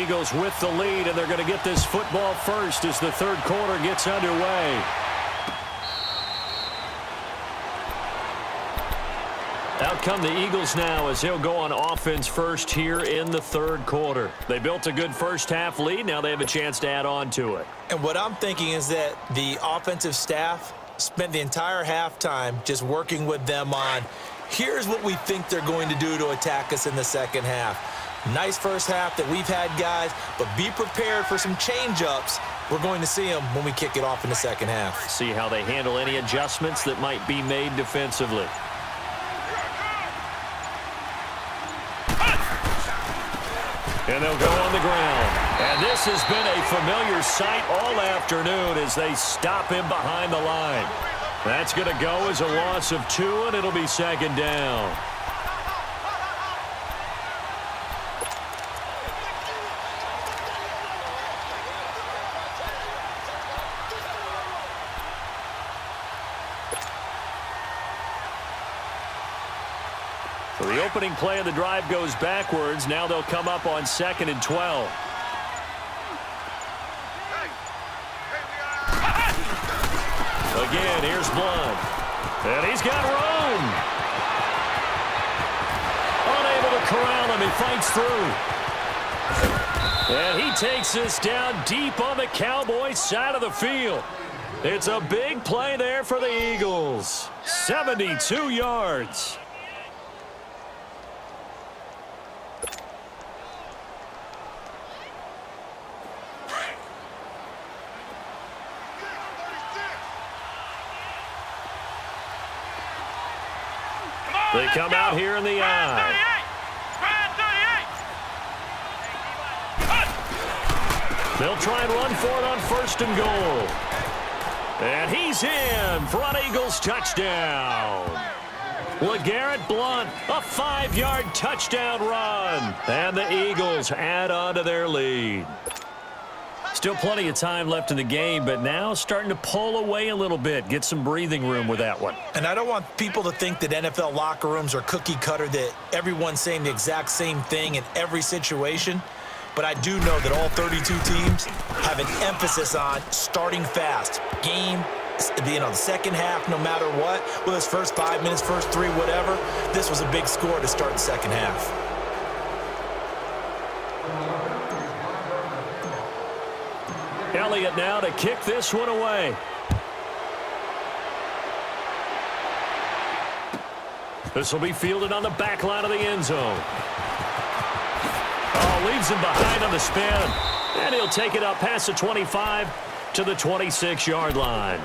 Eagles with the lead, and they're going to get this football first as the third quarter gets underway. Out come the Eagles now as they'll go on offense first here in the third quarter. They built a good first half lead. Now they have a chance to add on to it. And what I'm thinking is that the offensive staff spent the entire halftime just working with them on, here's what we think they're going to do to attack us in the second half. Nice first half that we've had, guys, but be prepared for some change-ups. We're going to see them when we kick it off in the second half. See how they handle any adjustments that might be made defensively. And they'll go on the ground. And this has been a familiar sight all afternoon as they stop him behind the line. That's going to go as a loss of 2, and it'll be second down. So the opening play of the drive goes backwards. Now they'll come up on 2nd and 12. Again, here's Blunt. And he's got room. Unable to corral him. He fights through. And he takes this down deep on the Cowboys' side of the field. It's a big play there for the Eagles. 72 yards. They come out here in the eye. They'll try and run for it on 1st and goal. And he's in for an Eagles touchdown. LeGarrette Blunt, a 5-yard touchdown run. And the Eagles add on to their lead. Still plenty of time left in the game, but now starting to pull away a little bit. Get some breathing room with that one. And I don't want people to think that NFL locker rooms are cookie cutter, that everyone's saying the exact same thing in every situation. But I do know that all 32 teams have an emphasis on starting fast. Game, the second half, no matter what, whether it's first 5 minutes, first 3, whatever, this was a big score to start the second half. Elliott now to kick this one away. This will be fielded on the back line of the end zone. Oh, leaves him behind on the spin. And he'll take it up past the 25 to the 26-yard line.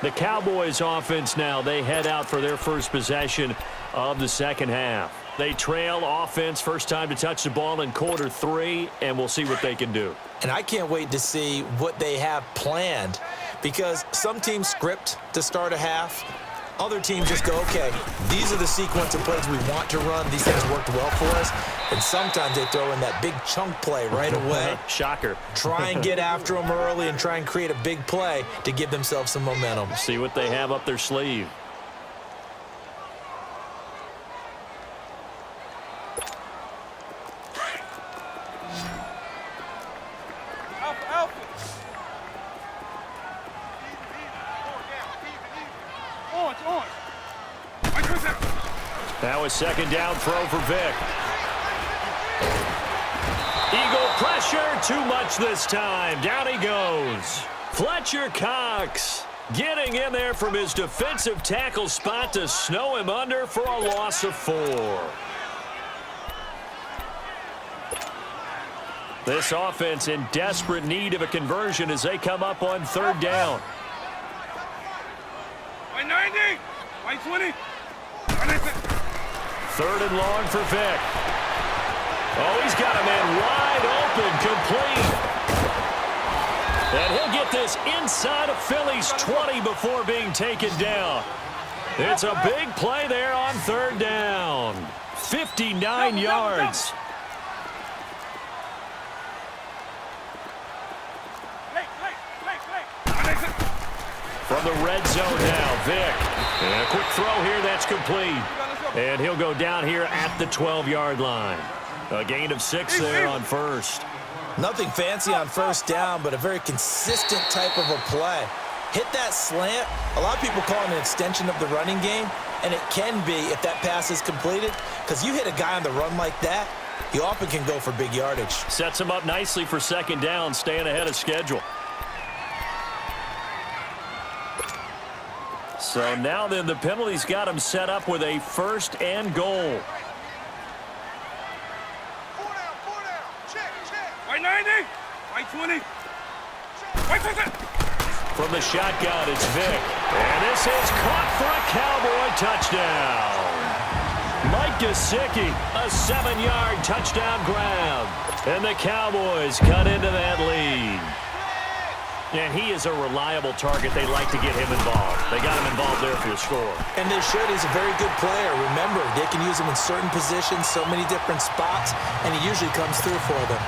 The Cowboys offense now, they head out for their first possession of the second half. They trail offense, first time to touch the ball in quarter 3, and we'll see what they can do. And I can't wait to see what they have planned, because some teams script to start a half. Other teams just go, okay, these are the sequence of plays we want to run. These things worked well for us. And sometimes they throw in that big chunk play right away. Shocker. Try and get after them early and try and create a big play to give themselves some momentum. See what they have up their sleeve. That was second down throw for Vick. Eagle pressure, too much this time. Down he goes. Fletcher Cox getting in there from his defensive tackle spot to snow him under for a loss of 4. This offense in desperate need of a conversion as they come up on 3rd down. 90, 20. 3rd and long for Vick. Oh, he's got a man wide open, complete. And he'll get this inside of Philly's 20 before being taken down. It's a big play there on 3rd down. 59 yards. From the red zone now, Vick. And a quick throw here, that's complete. And he'll go down here at the 12-yard line. A gain of 6 there on 1st. Nothing fancy on first down, but a very consistent type of a play. Hit that slant. A lot of people call it an extension of the running game, and it can be if that pass is completed, because you hit a guy on the run like that, he often can go for big yardage. Sets him up nicely for second down, staying ahead of schedule. So now then, the penalty's got him set up with a first and goal. White 90, white 20, white 50. From the shotgun, it's Vick. And this is caught for a Cowboy touchdown. Mike Gesicki, a 7-yard touchdown grab. And the Cowboys cut into that lead. And he is a reliable target. They like to get him involved. They got him involved there for the score. And they should. He's a very good player. Remember, they can use him in certain positions, so many different spots, and he usually comes through for them.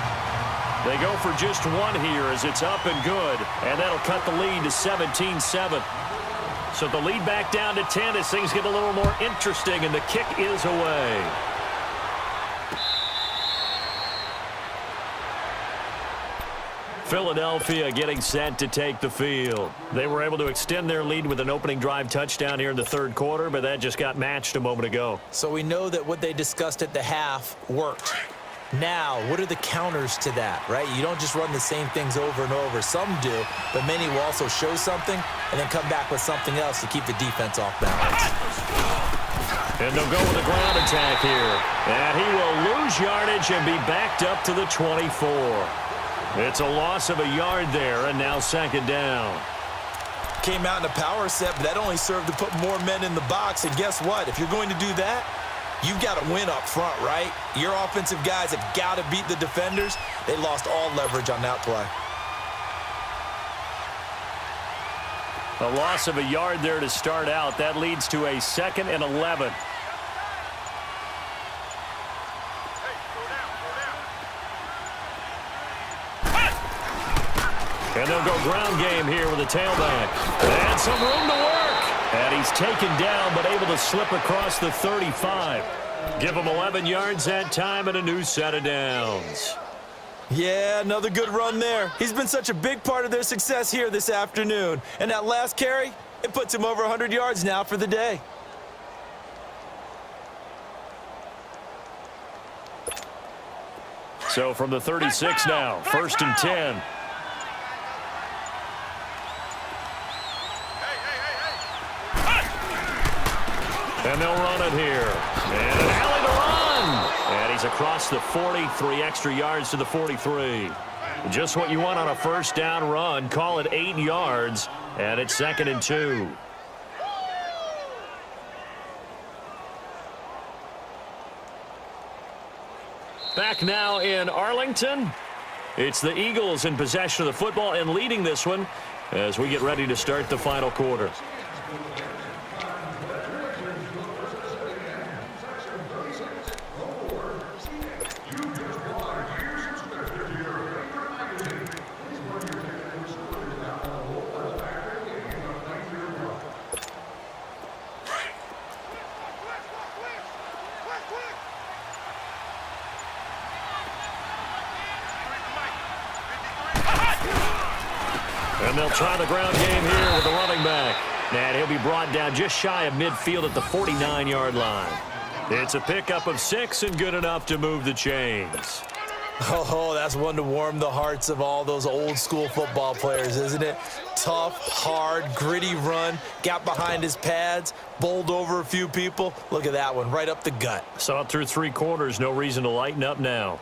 They go for just one here as it's up and good. And that'll cut the lead to 17-7. So the lead back down to 10 as things get a little more interesting, and the kick is away. Philadelphia getting set to take the field. They were able to extend their lead with an opening drive touchdown here in the third quarter, but that just got matched a moment ago. So we know that what they discussed at the half worked. Now, what are the counters to that, right? You don't just run the same things over and over. Some do, but many will also show something and then come back with something else to keep the defense off balance. And they'll go with a ground attack here. And he will lose yardage and be backed up to the 24. It's a loss of a yard there, and now second down. Came out in a power set, but that only served to put more men in the box. And guess what? If you're going to do that, you've got to win up front, right? Your offensive guys have got to beat the defenders. They lost all leverage on that play. A loss of a yard there to start out. That leads to a 2nd and 11. And they'll go ground game here with a tailback. And some room to work. And he's taken down, but able to slip across the 35. Give him 11 yards that time and a new set of downs. Yeah, another good run there. He's been such a big part of their success here this afternoon. And that last carry, it puts him over 100 yards now for the day. So from the 36 now, 1st and 10. And they'll run it here. And an alley to run. And he's across the 40, 3 extra yards to the 43. Just what you want on a first down run. Call it 8 yards. And it's 2nd and 2. Back now in Arlington. It's the Eagles in possession of the football and leading this one as we get ready to start the final quarter. And they'll try the ground game here with the running back. And he'll be brought down just shy of midfield at the 49-yard line. It's a pickup of 6 and good enough to move the chains. Oh, that's one to warm the hearts of all those old-school football players, isn't it? Tough, hard, gritty run, got behind his pads, bowled over a few people. Look at that one, right up the gut. Saw it through 3 quarters, no reason to lighten up now.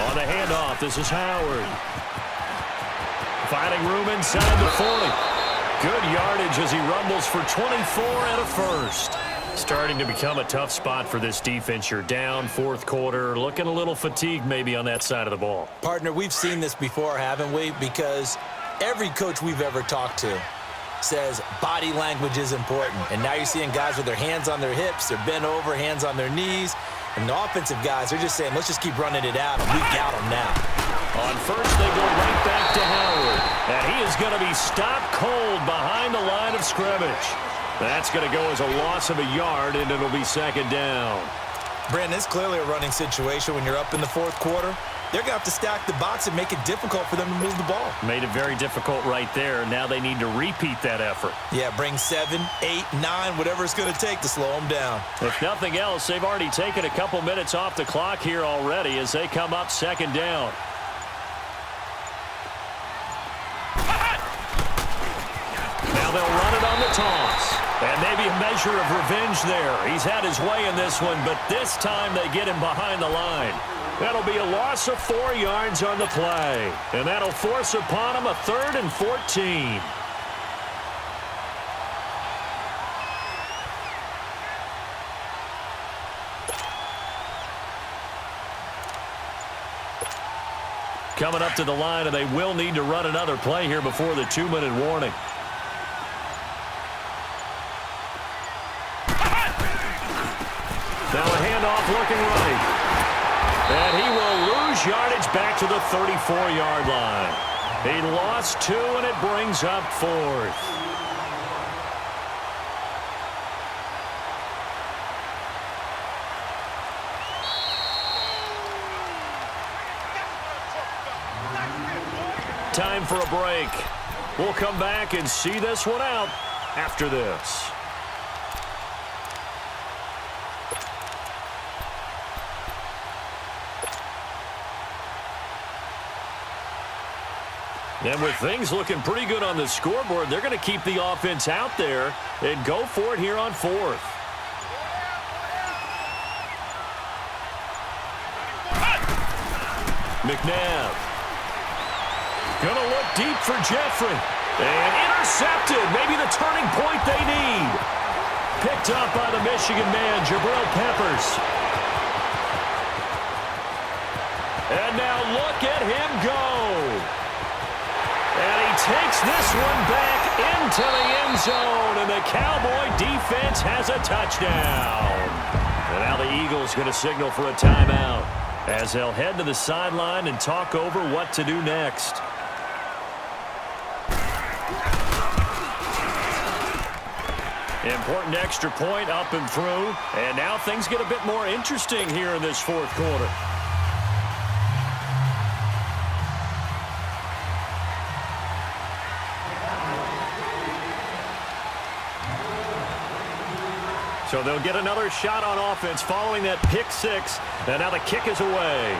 On the handoff, this is Howard. Finding room inside the 40. Good yardage as he rumbles for 24 and a first. Starting to become a tough spot for this defense. You're down 4th quarter, looking a little fatigued maybe on that side of the ball. Partner, we've seen this before, haven't we? Because every coach we've ever talked to says body language is important. And now you're seeing guys with their hands on their hips, they're bent over, hands on their knees. And the offensive guys, they're just saying, let's just keep running it out, and we've got them now. On first, they go right back to Howard. And he is going to be stopped cold behind the line of scrimmage. That's going to go as a loss of a yard, and it'll be second down. Brandon, it's clearly a running situation when you're up in the fourth quarter. They're going to have to stack the box and make it difficult for them to move the ball. Made it very difficult right there. Now they need to repeat that effort. Yeah, bring 7, 8, 9, whatever it's going to take to slow them down. If nothing else, they've already taken a couple minutes off the clock here already as they come up second down. Now they'll run it on the toss. And maybe a measure of revenge there. He's had his way in this one, but this time they get him behind the line. That'll be a loss of 4 yards on the play. And that'll force upon him a 3rd and 14. Coming up to the line, and they will need to run another play here before the 2-minute warning. Now a handoff looking right. And he will lose yardage back to the 34-yard line. He lost 2, and it brings up 4th. Time for a break. We'll come back and see this one out after this. And with things looking pretty good on the scoreboard, they're going to keep the offense out there and go for it here on 4th. McNabb. Going to look deep for Jeffrey. And intercepted. Maybe the turning point they need. Picked up by the Michigan man, Jabril Peppers. And now look at him go. And he takes this one back into the end zone, and the Cowboy defense has a touchdown. And now the Eagles going to signal for a timeout as they'll head to the sideline and talk over what to do next. Important extra point up and through, and now things get a bit more interesting here in this fourth quarter. So they'll get another shot on offense following that pick 6. And now the kick is away.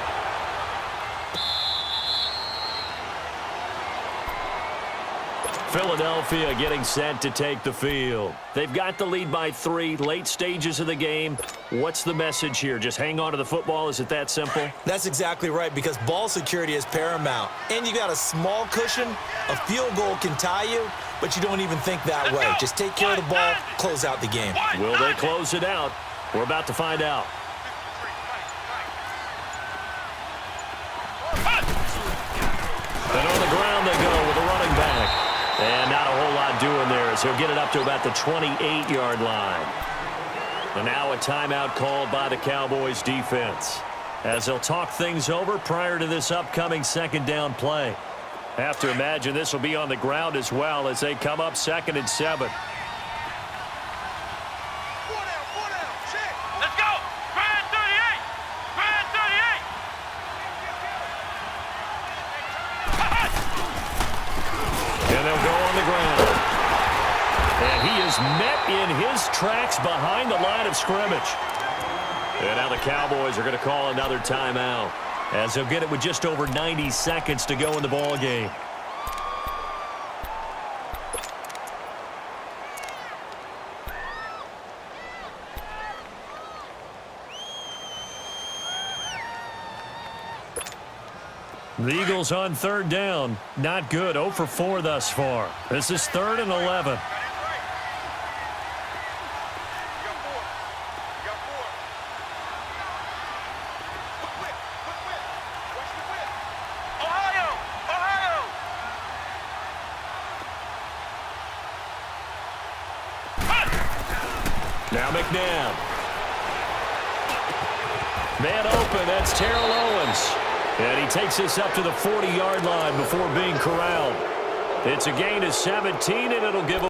Philadelphia getting set to take the field. They've got the lead by 3, late stages of the game. What's the message here? Just hang on to the football? Is it that simple? That's exactly right, because ball security is paramount. And you got a small cushion. A field goal can tie you, but you don't even think that way. Just take care of the ball, close out the game. Will they close it out? We're about to find out. And on the ground they go with a running back. And not a whole lot doing there as he'll get it up to about the 28-yard line. And now a timeout called by the Cowboys defense as they'll talk things over prior to this upcoming second down play. Have to imagine this will be on the ground as well as they come up 2nd and 7. Let's go! Grand 38! Grand 38! And they'll go on the ground. And he is met in his tracks behind the line of scrimmage. And now the Cowboys are going to call another timeout as they'll get it with just over 90 seconds to go in the ball game. The Eagles on 3rd down. Not good. 0 for 4 thus far. This is 3rd and 11. Now McNabb. Man open. That's Terrell Owens. And he takes this up to the 40-yard line before being corralled. It's a gain of 17, and it'll give